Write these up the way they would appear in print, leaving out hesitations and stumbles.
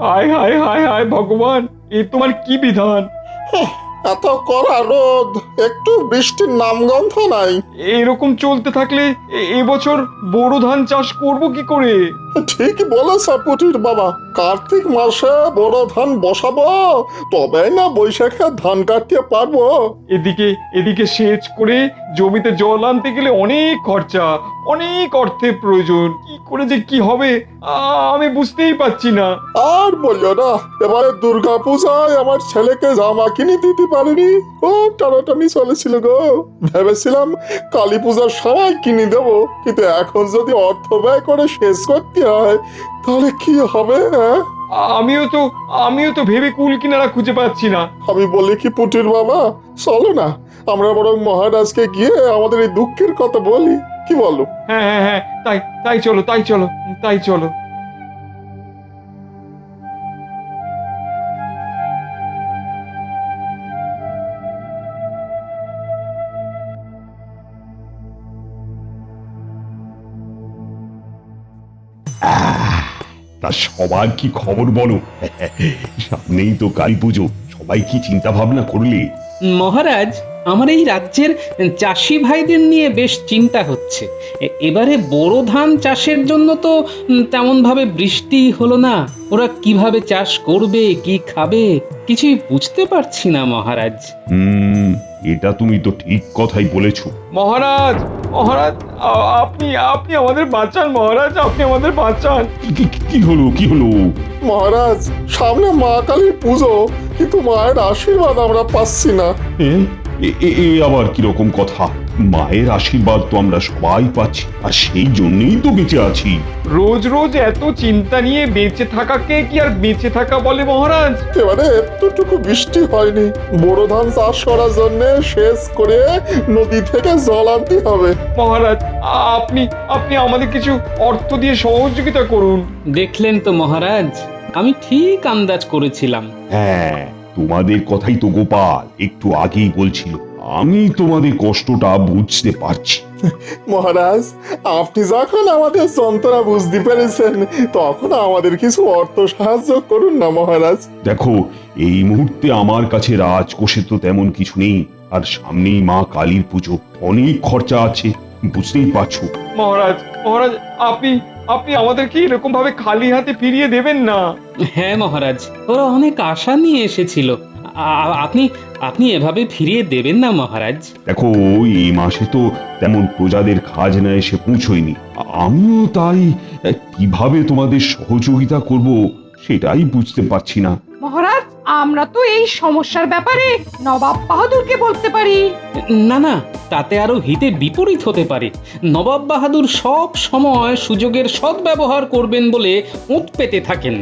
হায় হায় হায় হায় ভগবান, এ তোমার কি বিধান! এত কড়া রোদ, একটু বৃষ্টির নামগন্ধ নাই। এরকম চলতে থাকলে এবছর বোরো ধান চাষ করব কি করে? ঠিক বলেছ পুটির বাবা, কার্তিক মাসে বড় ধান বসাবো, তবে না বৈশাখে ধান কাটতে পারবো। এদিকে এদিকে সেচ করে জমিতে জল আনতে গেলে অনেক খরচা, অনেক অর্থের প্রয়োজন। কি করে যে কি হবে আমি বুঝতেই পারছি না। আর বললো না, এবারে দুর্গা পূজায় আমার ছেলেকে জামা কিনে দিতে পারিনি। ও টানাটানি চলেছিল গো। ভেবেছিলাম কালী পূজার সময় কিনে দেবো, কিন্তু এখন যদি অর্থ ব্যয় করে শেষ করতে হয় তাহলে কি হবে? হ্যাঁ, আমিও তো ভেবে কুল কিনারা খুঁজে পাচ্ছি না। আমি বলি কি পুটির বাবা, চলো না আমরা বরং মহারাজকে গিয়ে আমাদের এই দুঃখের কথা বলি, কি বলো? হ্যাঁ হ্যাঁ হ্যাঁ, তাই তাই চলো তাই চলো তাই চলো। তা সবার কি খবর বলো? সামনেই তো কালী পুজো, সবাই কি চিন্তা ভাবনা করলে? মহারাজ, আমার এই রাজ্যের চাষি ভাইদের নিয়ে বেশ চিন্তা হচ্ছে। এবারে বোরো ধান চাষের জন্য তো তেমন ভাবে বৃষ্টি হলো না। ওরা কিভাবে চাষ করবে, কি খাবে, কিছুই বুঝতে পারছি না মহারাজ। এটা তুমি তো ঠিক কথাই বলেছো। মহারাজ, মহারাজ, আপনি আপনি আমাদের বাঁচান মহারাজ, আপনি আমাদের বাঁচান। কি হলো, কি হলো? মহারাজ, সামনে মা কালীর পুজো, কিন্তু মায়ের আশীর্বাদ আমরা পাচ্ছি না। এ আবার কিরকম কথা? মায়ের আশীর্বাদ তো আমরা সবাই পাচ্ছি, আর সেই জন্যই তো বেঁচে আছি। রোজ রোজ এত চিন্তা নিয়ে বেঁচে থাকাকে কি আর বেঁচে থাকা বলে মহারাজ? এবারে এতটুকু বৃষ্টি হয়নি, বড় ধান চাষ করার জন্য সেচ করে নদী থেকে জল আনতে হবে। মহারাজ, আপনি আপনি আমাদের কিছু অর্থ দিয়ে সহযোগিতা করুন। দেখলেন তো মহারাজ, আমি ঠিক আন্দাজ করেছিলাম। হ্যাঁ, তোমাদের কথাই তো গোপাল একটু আগেই বলছিল। আমি তোমাদের কষ্টটা বুঝতে পারছি। মহারাজ, আপনি যখন আমাদের যন্ত্রণা বুঝতে পেরেছেন, তখন আমাদের কিছু অর্থ সাহায্য করুন না মহারাজ। দেখো, এই মুহূর্তে আমার কাছে রাজকোষে তো তেমন কিছু নেই, আর সামনেই মা কালীর পুজো, অনেক খরচা আছে, বুঝতেই পারছো। মহারাজ, মহারাজ, আপনি আপনি আমাদেরকে এরকম ভাবে খালি হাতে ফিরিয়ে দেবেন না। হ্যাঁ মহারাজ, ওরা অনেক আশা নিয়ে এসেছিল। আপনি আপনি এভাবে ফিরিয়ে দেবেন না মহারাজ। দেখো, এই মাসে তো তেমন প্রজাদের খাজনা এসে পৌঁছয়নি। আমিও তাই কিভাবে তোমাদের সহযোগিতা করব সেটাই বুঝতে পারছি না। মহারাজ, আমরা তো এই সমস্যার ব্যাপারে নবাব বাহাদুরকে বলতে পারি। না না, তাতে আরো হিতে বিপরীত হতে পারে। নবাব বাহাদুর সব সময় সুযোগের সদ্ব্যবহার করবেন বলে ওঁত পেতে থাকেন।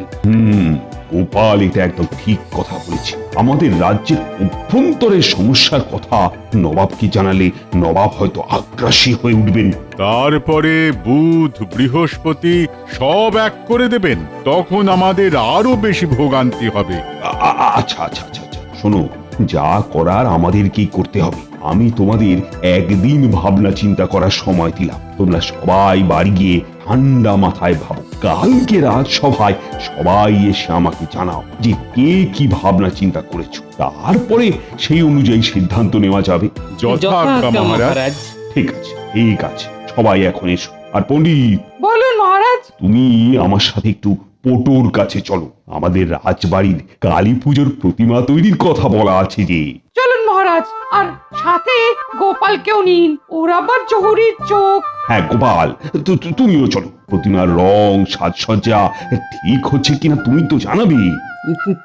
গোপাল এটা একদম ঠিক কথা বলেছে। আমাদের রাজ্যের অভ্যন্তরের সমস্যার কথা নবাবকে জানালে নবাব হয়তো আগ্রাসী হয়ে উঠবেন। তারপরে বুধ বৃহস্পতি সব এক করে দেবেন, তখন আমাদের আরো বেশি ভোগান্তি হবে। আচ্ছা আচ্ছা আচ্ছা আচ্ছা, শোনো, যা করার আমাদেরকেই করতে হবে। আমি তোমাদের একদিন ভাবনা চিন্তা করার সময় দিলাম, তোমরা সবাই বাড়ি গিয়ে ঠান্ডা মাথায় ভাবো। কালকে রাজসভায় সবাই এসে আমাকে জানাও যে কে কি ভাবনা চিন্তা করেছো, তারপরে সেই অনুযায়ী সিদ্ধান্ত নেওয়া যাবে। যথাজ্ঞা মহারাজ। ঠিক আছে, ঠিক আছে, সবাই এখন এসো। আর পণ্ডিত, বলুন মহারাজ। তুমি আমার সাথে একটু পটোর কাছে চলো। আমাদের রাজবাড়ির কালী পুজোর প্রতিমা তৈরির কথা বলা আছে যে। চলুন মহারাজ, আর সাথে গোপালকেও নিন, ওর আবার জহুরির চোখ। হ্যাঁ গোপাল, তুমিও চলো। প্রতিমার রং সাজসজ্জা ঠিক হচ্ছে কিনা তুমি তো জানাবে।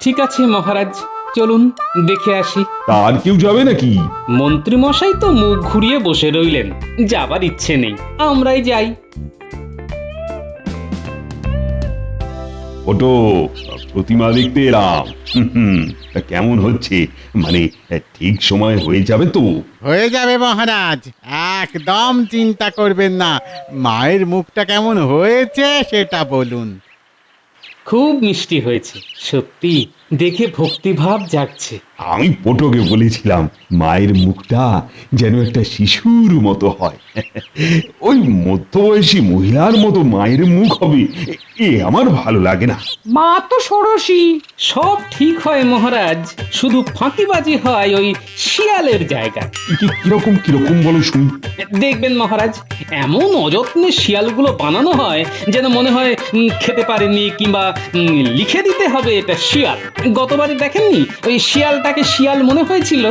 ঠিক আছে মহারাজ, চলুন দেখে আসি। আর কেউ যাবে নাকি? মন্ত্রী মশাই তো মুখ ঘুরিয়ে বসে রইলেন, যাবার ইচ্ছে নেই, আমরাই যাই। ওটো, প্রতিমা দেখতে এলাম। তা কেমন হচ্ছে? মানে ঠিক সময় হয়ে যাবে তো? হয়ে যাবে মহারাজ, একদম চিন্তা করবেন না। মায়ের মুখটা কেমন হয়েছে সেটা বলুন। খুব মিষ্টি হয়েছে, সত্যি দেখে ভক্তিভাব জাগছে। আমি পটকে বলেছিলাম মায়ের মুখটা যেন একটা শিশুর মতো হয়। ওই মধ্যবয়সী মহিলার মতো মায়ের মুখ হবে এ আমার ভালো লাগে না। মা তো ষোড়শী। সব ঠিক হয় মহারাজ, শুধু ফাঁকিবাজি হয় ওই শিয়ালের জায়গায়। কিরকম কিরকম বলো শুনি। দেখবেন মহারাজ, এমন অযত্নে শিয়ালগুলো বানানো হয় যেন মনে হয় খেতে পারেনি, কিংবা লিখে দিতে হবে এটা শিয়াল। গতবারে দেখেননি ওই শিয়ালটাকে শিয়াল মনে হয়েছিল?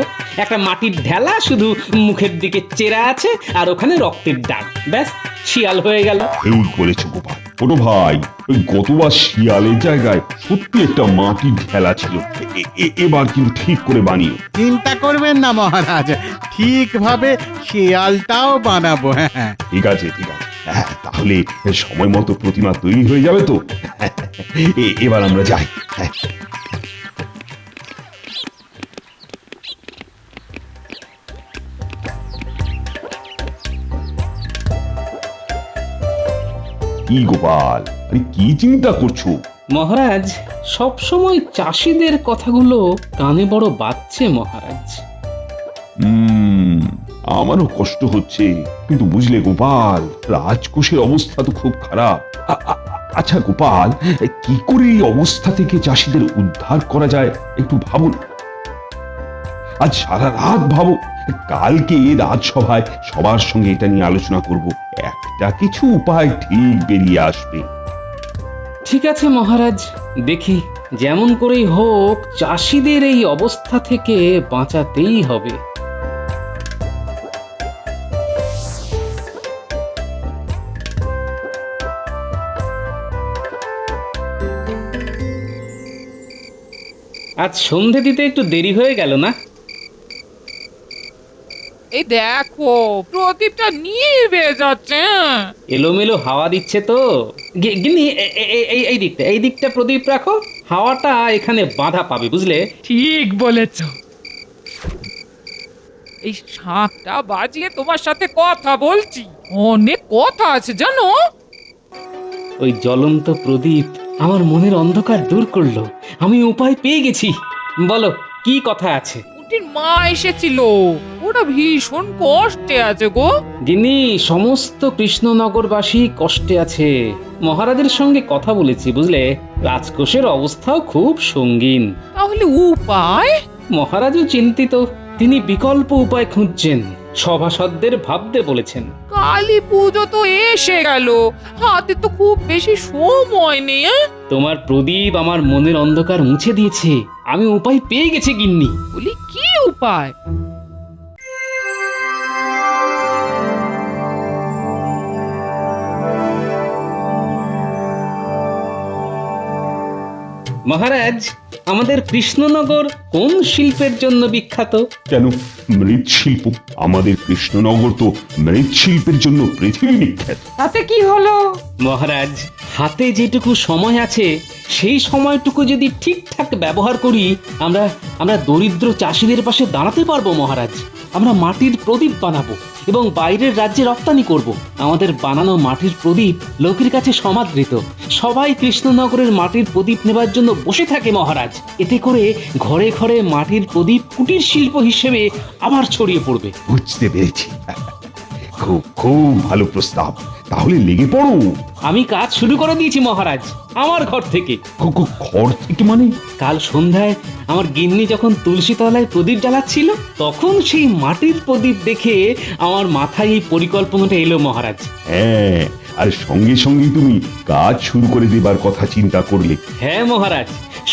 একটা মাটির ঢেলা, শুধু মুখের দিকে চেরা আছে আর ওখানে রক্তের দাগ, ব্যাস শিয়াল হয়ে গেল। এই বলেছো গোপাল। ছোট ভাই, ওই গতবার শিয়ালের জায়গায় সত্যি একটা মাটির ঢেলা ছিল। এবার কিন্তু ঠিক করে বানিও। চিন্তা করবেন না মহারাজ, ঠিকভাবে শিয়ালটাও বানাবো। হ্যাঁ, ঠিক আছে ঠিক আছে। হ্যাঁ, তাহলে সময় মতো প্রতিমা তৈরি হয়ে যাবে তো। এবার আমরা যাই। হ্যাঁ। কি গোপাল, আরে কি চিন্তা করছো? মহারাজ, সবসময় চাষিদের কথাগুলো কানে বড় বাজছে মহারাজ। আমারও কষ্ট হচ্ছে, কিন্তু বুঝলে গোপাল, রাজকোষের অবস্থা তো খুব খারাপ। আচ্ছা গোপাল, কি করে এই অবস্থা থেকে চাষিদের উদ্ধার করা যায় একটু ভাবুন। আজ সারা রাত ভাবো, কালকে রাজসভায় সবার সঙ্গে এটা নিয়ে আলোচনা করব। একটা কিছু উপায় ঠিক বেরিয়ে আসবে। ঠিক আছে মহারাজ, দেখি যেমন করেই হোক চাষিদের এই অবস্থা থেকে বাঁচাতেই হবে। আজ সন্ধে দিতে একটু দেরি হয়ে গেল না? এই দেখো প্রদীপটা নিভে যাচ্ছে। এলোমেলো হাওয়া দিচ্ছে তো। গিন্নি, এই দিকটা প্রদীপ রাখো, হাওয়াটা এখানে বাধা পাবে, বুঝলে? ঠিক বলেছ। এই শাঁখটা বাজিয়ে তোমার সাথে কথা বলছি, অনেক কথা আছে জানো। ওই জ্বলন্ত প্রদীপ আমার মনের অন্ধকার দূর করলো। আমি উপায় পেয়ে গেছি। বলো, কি কথা আছে? উটির মা এসেছিল, ওরা ভীষণ কষ্টে আছে গো। গিন্নি, সমস্ত কৃষ্ণনগরবাসী কষ্টে আছে। মহারাজের সঙ্গে কথা বলেছি, বুঝলে? রাজকোষের অবস্থাও খুব সঙ্গীন। তাহলে উপায়? মহারাজও চিন্তিত, তিনি বিকল্প উপায় খুঁজছেন। সভাসদদের ভাবতে বলেছেন। কালী পুজো তো এসে গেল, হাতে তো খুব বেশি সময় নেই। তোমার প্রদীপ আমার মনের অন্ধকার মুছে দিয়েছে। আমি উপায় পেয়ে গেছি গিন্নি। বলি কি উপায়? মহারাজ, আমাদের কৃষ্ণনগর কোন শিল্পের জন্য বিখ্যাত? কেন, মৃৎশিল্প। আমাদের কৃষ্ণনগর তো মৃৎশিল্পের জন্য পৃথিবী বিখ্যাত। তাতে কি হলো? মহারাজ, হাতে যেটুকু সময় আছে সেই সময়টুকু যদি ঠিকঠাক ব্যবহার করি, আমরা দরিদ্র চাষিদের পাশে দাঁড়াতে পারবো মহারাজ। আমরা মাটির প্রদীপ বানাবো এবং বাইরের রাজ্যে রপ্তানি করব। আমাদের বানানো মাটির প্রদীপ লোকের কাছে সমাদৃত। সবাই কৃষ্ণনগরের মাটির প্রদীপ নেবার জন্য বসে থাকে মহারাজ। এতে করে ঘরে ঘরে মাটির প্রদীপ কুটির শিল্প হিসেবে আবার ছড়িয়ে পড়বে। বুঝতে পেরেছি। খুব খুব ভালো প্রস্তাব, তাহলে লেগে পড়ো। আমি কাজ শুরু করে দিয়েছি মহারাজ, আমার ঘর থেকে। ঘর থেকে মানে? কাল সন্ধ্যায় আমার গিন্নি যখন তুলসী তলায় প্রদীপ জ্বালাচ্ছিল, তখন সেই মাটির প্রদীপ দেখে আমার মাথায় এই পরিকল্পনাটা এলো মহারাজ। হ্যাঁ, আর সঙ্গে সঙ্গে তুমি কাজ শুরু করে দেবার কথা চিন্তা করলে। হ্যাঁ মহারাজ,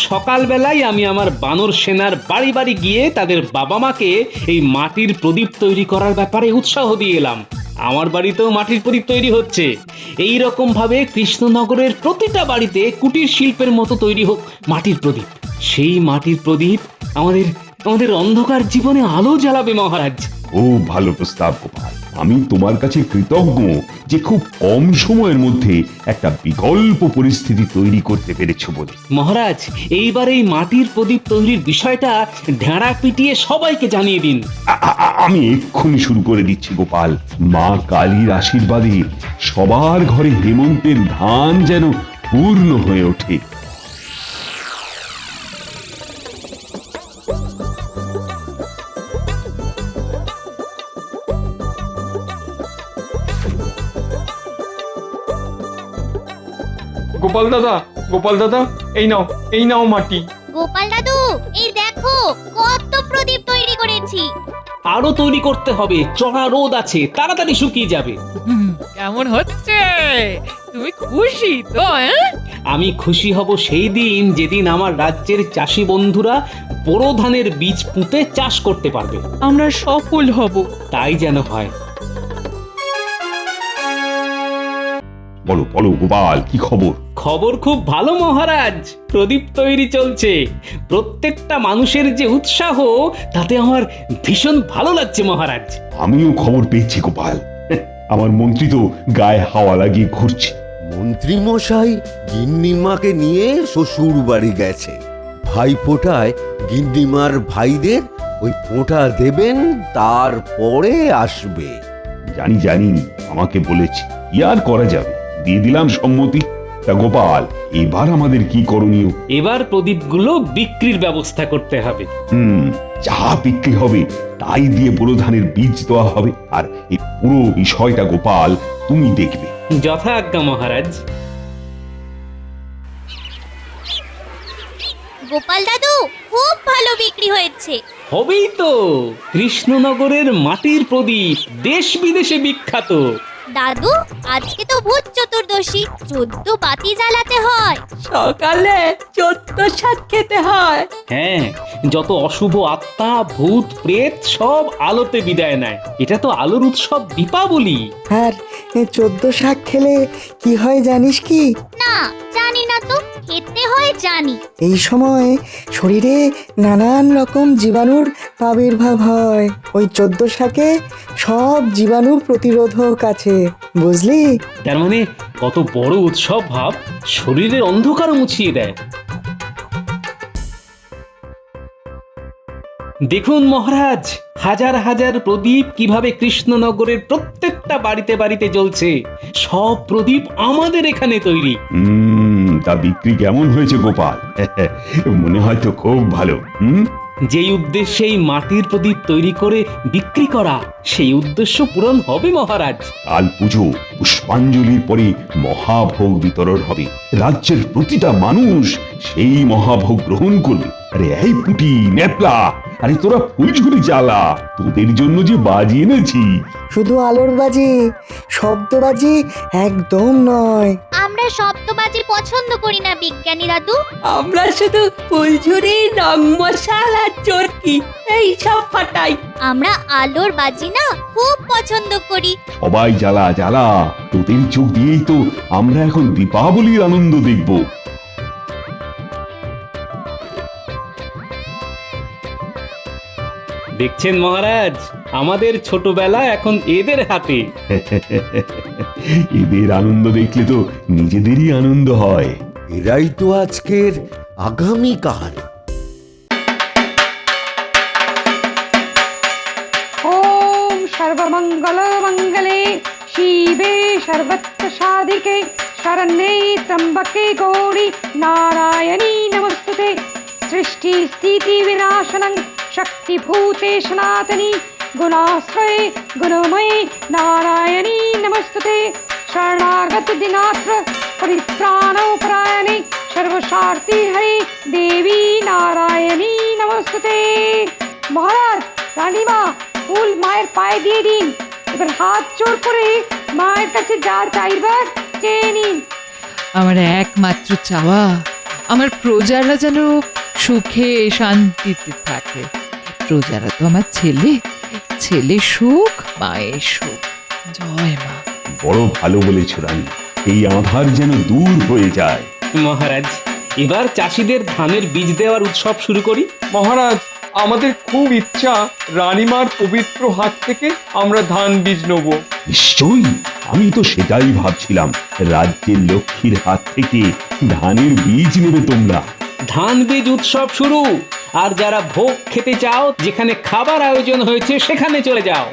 সকালবেলায় আমি আমার বানর সেনার বাড়ি বাড়ি গিয়ে তাদের বাবা মাকে এই মাটির প্রদীপ তৈরি করার ব্যাপারে উৎসাহ দিয়ে এলাম। আমার বাড়িতেও মাটির প্রদীপ তৈরি হচ্ছে। এই রকম ভাবে কৃষ্ণনগরের প্রতিটা বাড়িতে কুটির শিল্পের মতো তৈরি হোক মাটির প্রদীপ। সেই মাটির প্রদীপ আমাদের অন্ধকার জীবনে আলো জ্বালাবে মহারাজ। খুব ভালো প্রস্তাব গোপাল। আমি তোমার কাছে কৃতজ্ঞ যে খুব কম সময়ের মধ্যে একটা বিকল্প পরিস্থিতি তৈরি করতে পেরেছো বলে। মহারাজ, এইবার এই মাটির প্রদীপ তৈরির বিষয়টা ঢেঁড়া পিটিয়ে সবাইকে জানিয়ে দিন। আমি এক্ষুনি শুরু করে দিচ্ছি গোপাল। মা কালীর আশীর্বাদে সবার ঘরে হেমন্তের ধান যেন পূর্ণ হয়ে ওঠে। গোপাল দাদা এই নাও মাটি। গোপাল দাদু, এই দেখো কত প্রদীপ তৈরি করেছি। আরো তৈরি করতে হবে, চড়া রোদ আছে, তাড়াতাড়ি শুকিয়ে যাবে। কেমন হচ্ছে? তুমি খুশি তো? আমি খুশি হব সেই দিন যেদিন আমার রাজ্যের চাষি বন্ধুরা বোরো ধানের বীজ পুঁতে চাষ করতে পারবে। আমরা সফল হব। তাই যেন হয়। বলো বলো গোপাল, কি খবর? খবর খুব ভালো মহারাজ, প্রদীপ তৈরি চলছে। প্রত্যেকটা মানুষের যে উৎসাহ, তাতে আমার ভীষণ ভালো লাগছে মহারাজ। আমিও খবর পেয়েছি গোপাল। আমার মন্ত্রী তো গায়ে হাওয়া লাগিয়ে ঘুরছে। মন্ত্রী মশাই গিন্নিমাকে নিয়ে শ্বশুর বাড়ি গেছে। ভাই ফোঁটায় গিন্নিমার ভাইদের ওই ফোঁটা দেবেন, তারপরে আসবে। জানি জানি, আমাকে বলেছে। কি আর করা যাবে, দিয়ে দিলাম সম্মতি। তা গোপাল, এবার আমাদের কি করণীয়? এবার প্রদীপগুলো বিক্রির ব্যবস্থা করতে হবে। যা বিক্রি হবে তাই দিয়ে বোরো ধানের বীজ দেওয়া হবে। আর এই পুরো বিষয়টা গোপাল তুমি দেখবে। যথা আজ্ঞা মহারাজ। গোপাল দাদু, খুব ভালো বিক্রি হয়েছে। হবেই তো, কৃষ্ণনগরের মাটির প্রদীপ দেশ বিদেশে বিখ্যাত। দাদু, আজকে তো ভূত চতুর্দশী, 14 বাতি জ্বালাতে হয়। সকালে 14 শাক খেতে হয়। হ্যাঁ, যত অশুভ আত্মা, ভূত প্রেত সব আলোতে বিদায় নেয়। এটা তো আলোর উৎসব দীপাবলি। আর 14 শাক খেলে কি হয় জানিস কি? না, জানি না তো। খেতে হয় জানি। এই সময় শরীরে নানান রকম জীবাণুর আবির্ভাব হয়। ওই 14 শাকে সব জীবাণু প্রতিরোধক আছে, বুঝলি? তার মানে কত বড় উৎসব ভাব, শরীরের অন্ধকার মুছিয়ে দেয়। দেখুন মহারাজ, হাজার হাজার প্রদীপ কিভাবে কৃষ্ণনগরের প্রত্যেকটা বাড়িতে বাড়িতে জ্বলছে। সব প্রদীপ আমাদের এখানে তৈরি। তা বিক্রি কেমন হয়েছে গোপাল? মনে হয় তো খুব ভালো। যেই উদ্দেশ্যে এই মাটির প্রদীপ তৈরি করে বিক্রি করা, সেই উদ্দেশ্য পূরণ হবে মহারাজ। কাল পুজো, পুষ্পাঞ্জলির পরে মহাভোগ বিতরণ হবে। রাজ্যের প্রতিটা মানুষ সেই মহাভোগ গ্রহণ করবে। আরে এই পুটি নেপলা, আরে তোরা ফুলঝুরি জ্বালা, তোদের জন্য যে বাজি এনেছি। শুধু আলোর বাজি, শব্দবাজি একদম নয়। আমরা শব্দবাজি পছন্দ করি না বিজ্ঞানী দাদু। আমরা শুধু ফুলঝুরি, রং মশাল আর চরকি এই সব ফাটাই। আমরা আলোর বাজি না খুব পছন্দ করি। সবাই জ্বালা জ্বালা, তোদের চোখ দিয়েই তো আমরা এখন দীপাবলির আনন্দ দেখব। দেখছেন মহারাজ, আমাদের ছোটবেলা এখন এদের হাতে। এদের আনন্দ দেখলে তো নিজেদেরই আনন্দ হয়। এরাই তো আজকের আগামীকাল। ওম সর্বমঙ্গল মঙ্গলে শিবে সর্বত্র সাধিকে শরণ্যে ত্র্যম্বকে গৌরী নারায়ণী নমস্তুতে। সৃষ্টি স্থিতি বিনাশনং শক্তিভূতে সনাতনী গুণাশ্রয়ে গুণময়ে নারায়ণী নমস্তুতে। শরণাগত দিনাত্র পরিত্রাণোপরায়ণে সর্বস্বার্থী হরে দেবী নারায়ণী নমস্তুতে। মহারাজ, রানীমা, ফুল মায়ের পায়ে দিয়ে দিন। এবার হাত জোর করে মায়ের কাছে যা চাইবার চেয়ে নিন। আমার একমাত্র চাওয়া, আমার প্রজারা যেন সুখে শান্তিতে থাকে। প্রজারা তো আমার ছেলে, ছেলে সুখ, মায়ের সুখ। জয় মা। বড় ভালো বলেছ রানী, এই আঁধার যেন দূর হয়ে যায়। মহারাজ, এবার চাষিদের ধানের বীজ দেওয়ার উৎসব শুরু করি। মহারাজ, আমাদের খুব ইচ্ছা রানীমার পবিত্র হাত থেকে আমরা ধান বীজ নেব। নিশ্চয়ই, আমি তো সেটাই ভাবছিলাম। রাজ্যের লক্ষ্মীর হাত থেকে ধানের বীজ নেবে তোমরা। ধান বীজ উৎসব শুরু। আর যারা ভোগ খেতে চাও, যেখানে খাবার আয়োজন হয়েছে সেখানে চলে যাও।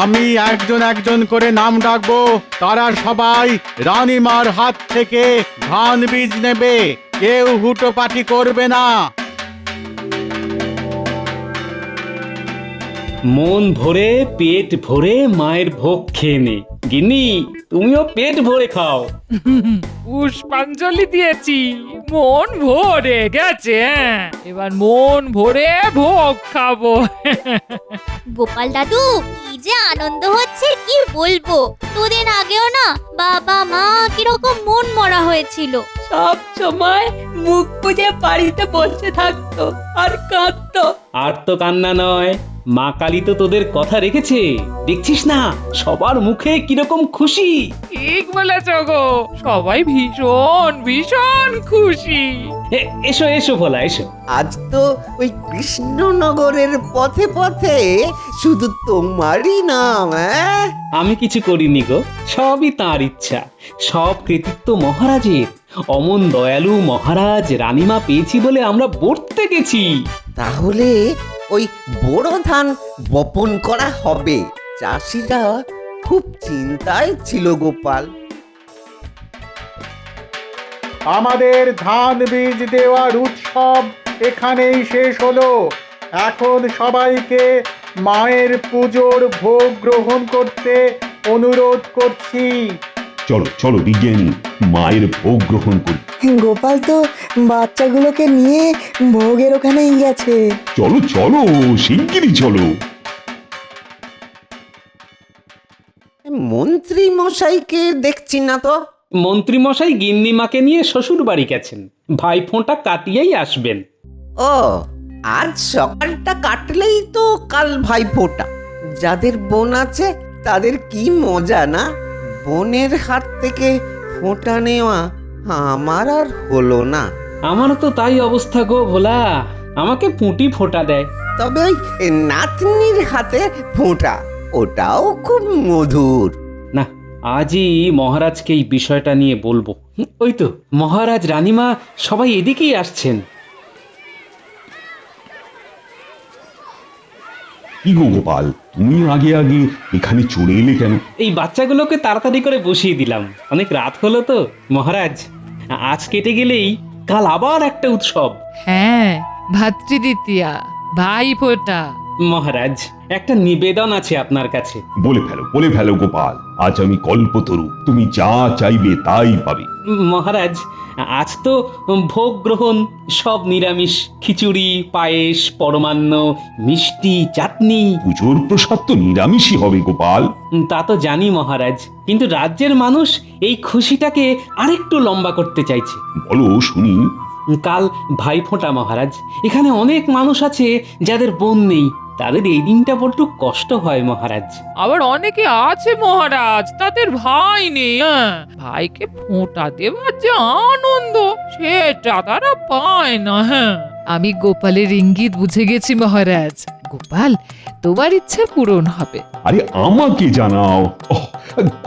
আমি একজন একজন করে নাম ডাকবো, তারা সবাই রানীমার হাত থেকে ধান বীজ নেবে। কেউ হুটোপাটি করবে না। মন ভরে পেট ভরে মায়ের ভোগ খেয়ে নে। গিন্নি, তুমিও পেট ভরে খাও। পুষ্পাঞ্জলি দিয়েছি, মন ভরে গেছে। এবার মন ভরে ভোগ খাবো। গোপাল দাদু, কি যে আনন্দ হচ্ছে কি বলবো। দুদিন আগেও না বাবা মা কিরকম মন মরা হয়েছিল। সব সময় মুখ বুজে বাড়িতে বসে থাকতো আর কাঁদতো। আর তো কান্না নয়, মা কালী তো তোদের কথা রেখেছে। দেখছিস না সবার মুখে কিরকম খুশি। ঠিক বলেছ গো, সবাই ভীষণ ভীষণ খুশি। এসো এসো ভোলা, এসো। আজ তো ওই কৃষ্ণনগরের পথে পথে শুধু তোমারই নাম। আমি কিছু করিনি গো, সবই তাঁর ইচ্ছা। সব কৃতিত্ব মহারাজের। অমন দয়ালু মহারাজ রানীমা পেয়েছি বলে আমরা বর্তে গেছি। তাহলে ওই বড় ধান বপন করা হবে। চাষিরা খুব চিন্তায় ছিল গোপাল। আমাদের ধান বীজ দেওয়ার উৎসব এখানেই শেষ হলো। এখন সবাইকে মায়ের পুজোর ভোগ গ্রহণ করতে অনুরোধ করছি। চলো চলো বিজ্ঞানী, মায়ের ভোগ গ্রহণ করি। গোপাল তো বাচ্চাগুলোকে নিয়ে ভোগের ওখানেই গেছে। চলো চলো, শিগগিরই চলো। মন্ত্রী মশাইকে দেখছি না তো। মন্ত্রী মশাই গিন্নিমাকে নিয়ে শ্বশুর বাড়ি গেছেন, ভাই ফোঁটা কাটিয়েই আসবেন। ও, আজ সকালটা কাটলেই তো কাল ভাইফোঁটা। যাদের বোন আছে তাদের কি মজা না। বোনের হাত থেকে ফোঁটা নেওয়া আমার আর হলো না। আমারও তো তাই অবস্থা গো ভোলা, আমাকে পুঁটি ফোঁটা দেয়। তবে ওই নাতনির হাতে ফোঁটা, ওটাও খুব মধুর। না, আজই মহারাজকে এই বিষয়টা নিয়ে বলবো। ওই তো মহারাজ রানীমা সবাই এদিকেই আসছেন। কি গো গোপাল, তুমি আগে আগে এখানে চলে এলে কেন? এই বাচ্চাগুলোকে তাড়াতাড়ি করে বসিয়ে দিলাম, অনেক রাত হলো তো। মহারাজ, আজ কেটে গেলেই কাল আবার একটা উৎসব। হ্যাঁ, ভাতৃদ্বিতীয়া, ভাই ফোঁটা। মহারাজ, একটা নিবেদন আছে আপনার কাছে। বলে ফেলো গোপাল। আজ আমি কল্পতরু, তুমি যা চাইবে তাই পাবে। মহারাজ, আজ তো ভোগ গ্রহণ, সব নিরামিষ। খিচুড়ি, পায়েস, পরমান্ন, মিষ্টি, চাটনি। পুজোর প্রসাদ তো নিরামিষই হবে গোপাল। তা তো জানি মহারাজ, কিন্তু রাজ্যের মানুষ এই খুশিটাকে আরেকটু লম্বা করতে চাইছে। বলো শুনি। কাল ভাইফোঁটা মহারাজ। এখানে অনেক মানুষ আছে যাদের বোন নেই, তাদের এই দিনটা বড্ড কষ্ট হয় মহারাজ। আবার অনেকে আছে মহারাজ, তাদের ভাই নেই। ভাইকে ফোঁটা দেওয়ার যে আনন্দ, সেটা তারা পায় না। আমি গোপালের ইঙ্গিত বুঝে গেছি মহারাজ। গোপাল, তোমার ইচ্ছে পূরণ হবে। আরে আমাকে জানাও।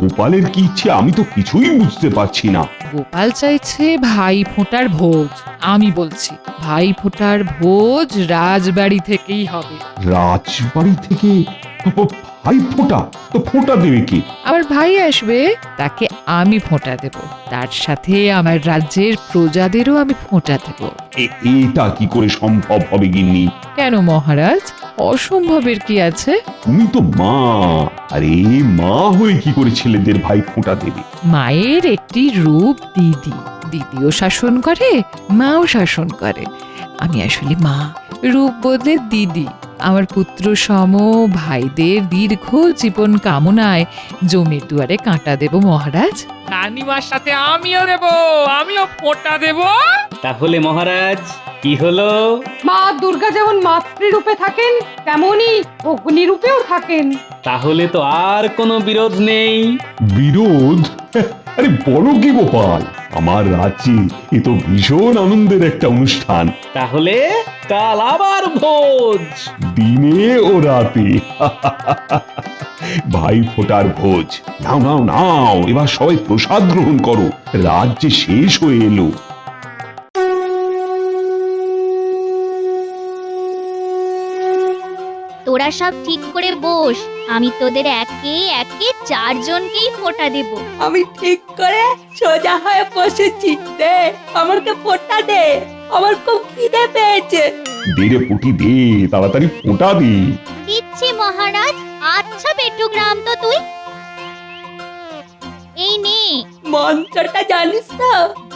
গোপালের কি ইচ্ছে আমি তো কিছুই বুঝতে পারছি না। গোপাল চাইছে ভাই ফোঁটার ভোজ। আমি বলছি ভাই ফোঁটার ভোজ রাজবাড়ি থেকেই হবে। রাজবাড়ি থেকে? ভাই ফোঁটা? তো ফোঁটা দেবে কি? আমার ভাই আসবে, তাকে আমি ফোঁটা দেব। তার সাথে আমার রাজ্যের প্রজাদেরও আমি ফোঁটা দেব। এটা কি করে সম্ভব হবে গিন্নি? কেন মহারাজ, অসম্ভবের কি আছে? তুমি তো মা। আরে মা হয়ে কি করে ছেলেদের ভাই ফোঁটা দেবে? মায়ের একটি রূপ দিদি। দিদিও শাসন করে, মাও শাসন করে। আমি আসলে মা, রূপ বদলে দিদি। আমার পুত্র সম ভাইদের দীর্ঘ জীবন কামনায় জমির দুয়ারে কাঁটা দেব মহারাজ। রানীমার সাথে আমিও দেব, আমিও ফোঁটা দেব। তাহলে মহারাজ কি হলো? মা দুর্গা যেমন মাতৃরূপে থাকেন, তেমনি অগ্নি রূপেও থাকেন। তাহলে তো আর কোনো বিরোধ নেই। বিরোধ? আরে বলো কি গোপাল, আমার রাজ্যে এ তো ভীষণ আনন্দের একটা অনুষ্ঠান। তাহলে কাল আবার ভোজ, দিনে ও রাতে। ভাই ফোঁটার ভোজ। নাও নাও নাও, এবার সবাই প্রসাদ গ্রহণ করো, রাজ্যে শেষ হয়ে এলো। তোরা সব ঠিক করে বস, আমি তোদের একে একে 4 জনকেই ফোঁটা দেব। আমি ঠিক করে সোজা হয়ে বসেছি, দে আমাকে ফোঁটা দে। আমার খুব খিদে পেয়েছে। দে রে পুটি দে, তাড়াতাড়ি ফোঁটা দে। দিচ্ছি মহারাজ। আচ্ছা পেটুগ্রাম তো তুই এই নে। মন্ত্রটা জানিস তো?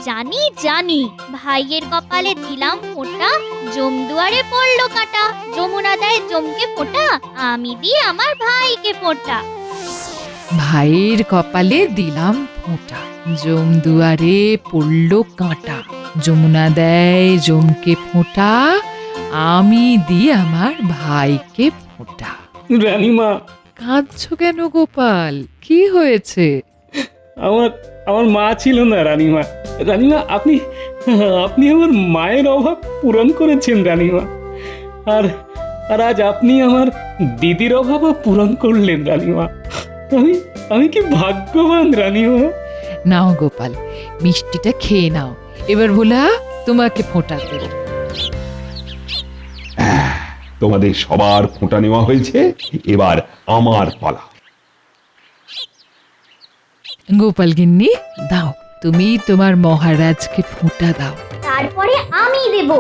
জানি জানি, ভাইয়ের কপালে দিলাম ফোঁটা, জমদুয়ারে পড়লো কাটা, যমুনা দেয় জমকে ফোঁটা, আমি দিই আমার ভাইকে ফোঁটা। ভাইয়ের কপালে দিলাম ফোঁটা, জম দুয়ারে পড়লো কাঁটা, যমুনা দেয় জমকে ফোঁটা, আমি দিই আমার ভাইকে ফোঁটা। রানীমা, কাঁদছো কেন গোপাল, কি হয়েছে? আমার আমার মা ছিল না রানীমা। রানীমা, আপনি আপনি আমার মায়ের অভাব পূরণ করেছেন রানীমা। আর আর আজ আপনি আমার দিদির অভাবও পূরণ করলেন রানীমা। আমি আমি কি ভাগ্যবান রানীমা। নাও গোপাল, মিষ্টিটা খেয়ে নাও, এবার ভোলা তোমাকে ফোঁটা দেব। তোমাদের সবার ফোঁটা নেওয়া হয়েছে, এবার আমার পালা। গোপাল গিন্নি, দাও, তুমি তোমার মহারাজকে ফোঁটা দাও। তারপরে আমি দেব।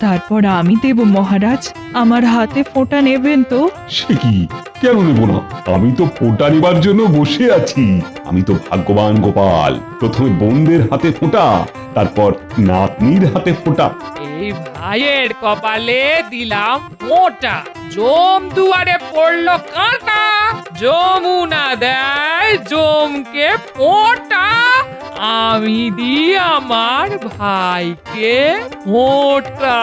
তারপর আমি দেব মহারাজ, আমার হাতে ফোঁটা নেবেন তো? সে কি, কেন নেব না? আমি তো ফোঁটা নেবার জন্য বসে আছি। আমি তো ভাগ্যবান গোপাল। প্রথমে বোনদের হাতে ফোঁটা, তারপর নাতনির হাতে ফোঁটা। এই ভাইয়ের কপালে দিলাম ফোঁটা, জম দুয়ারে পড়লো কাঁটা, যমুনা দেয় জমকে ফোঁটা, আমি দিই আমার ভাইকে ফোঁটা।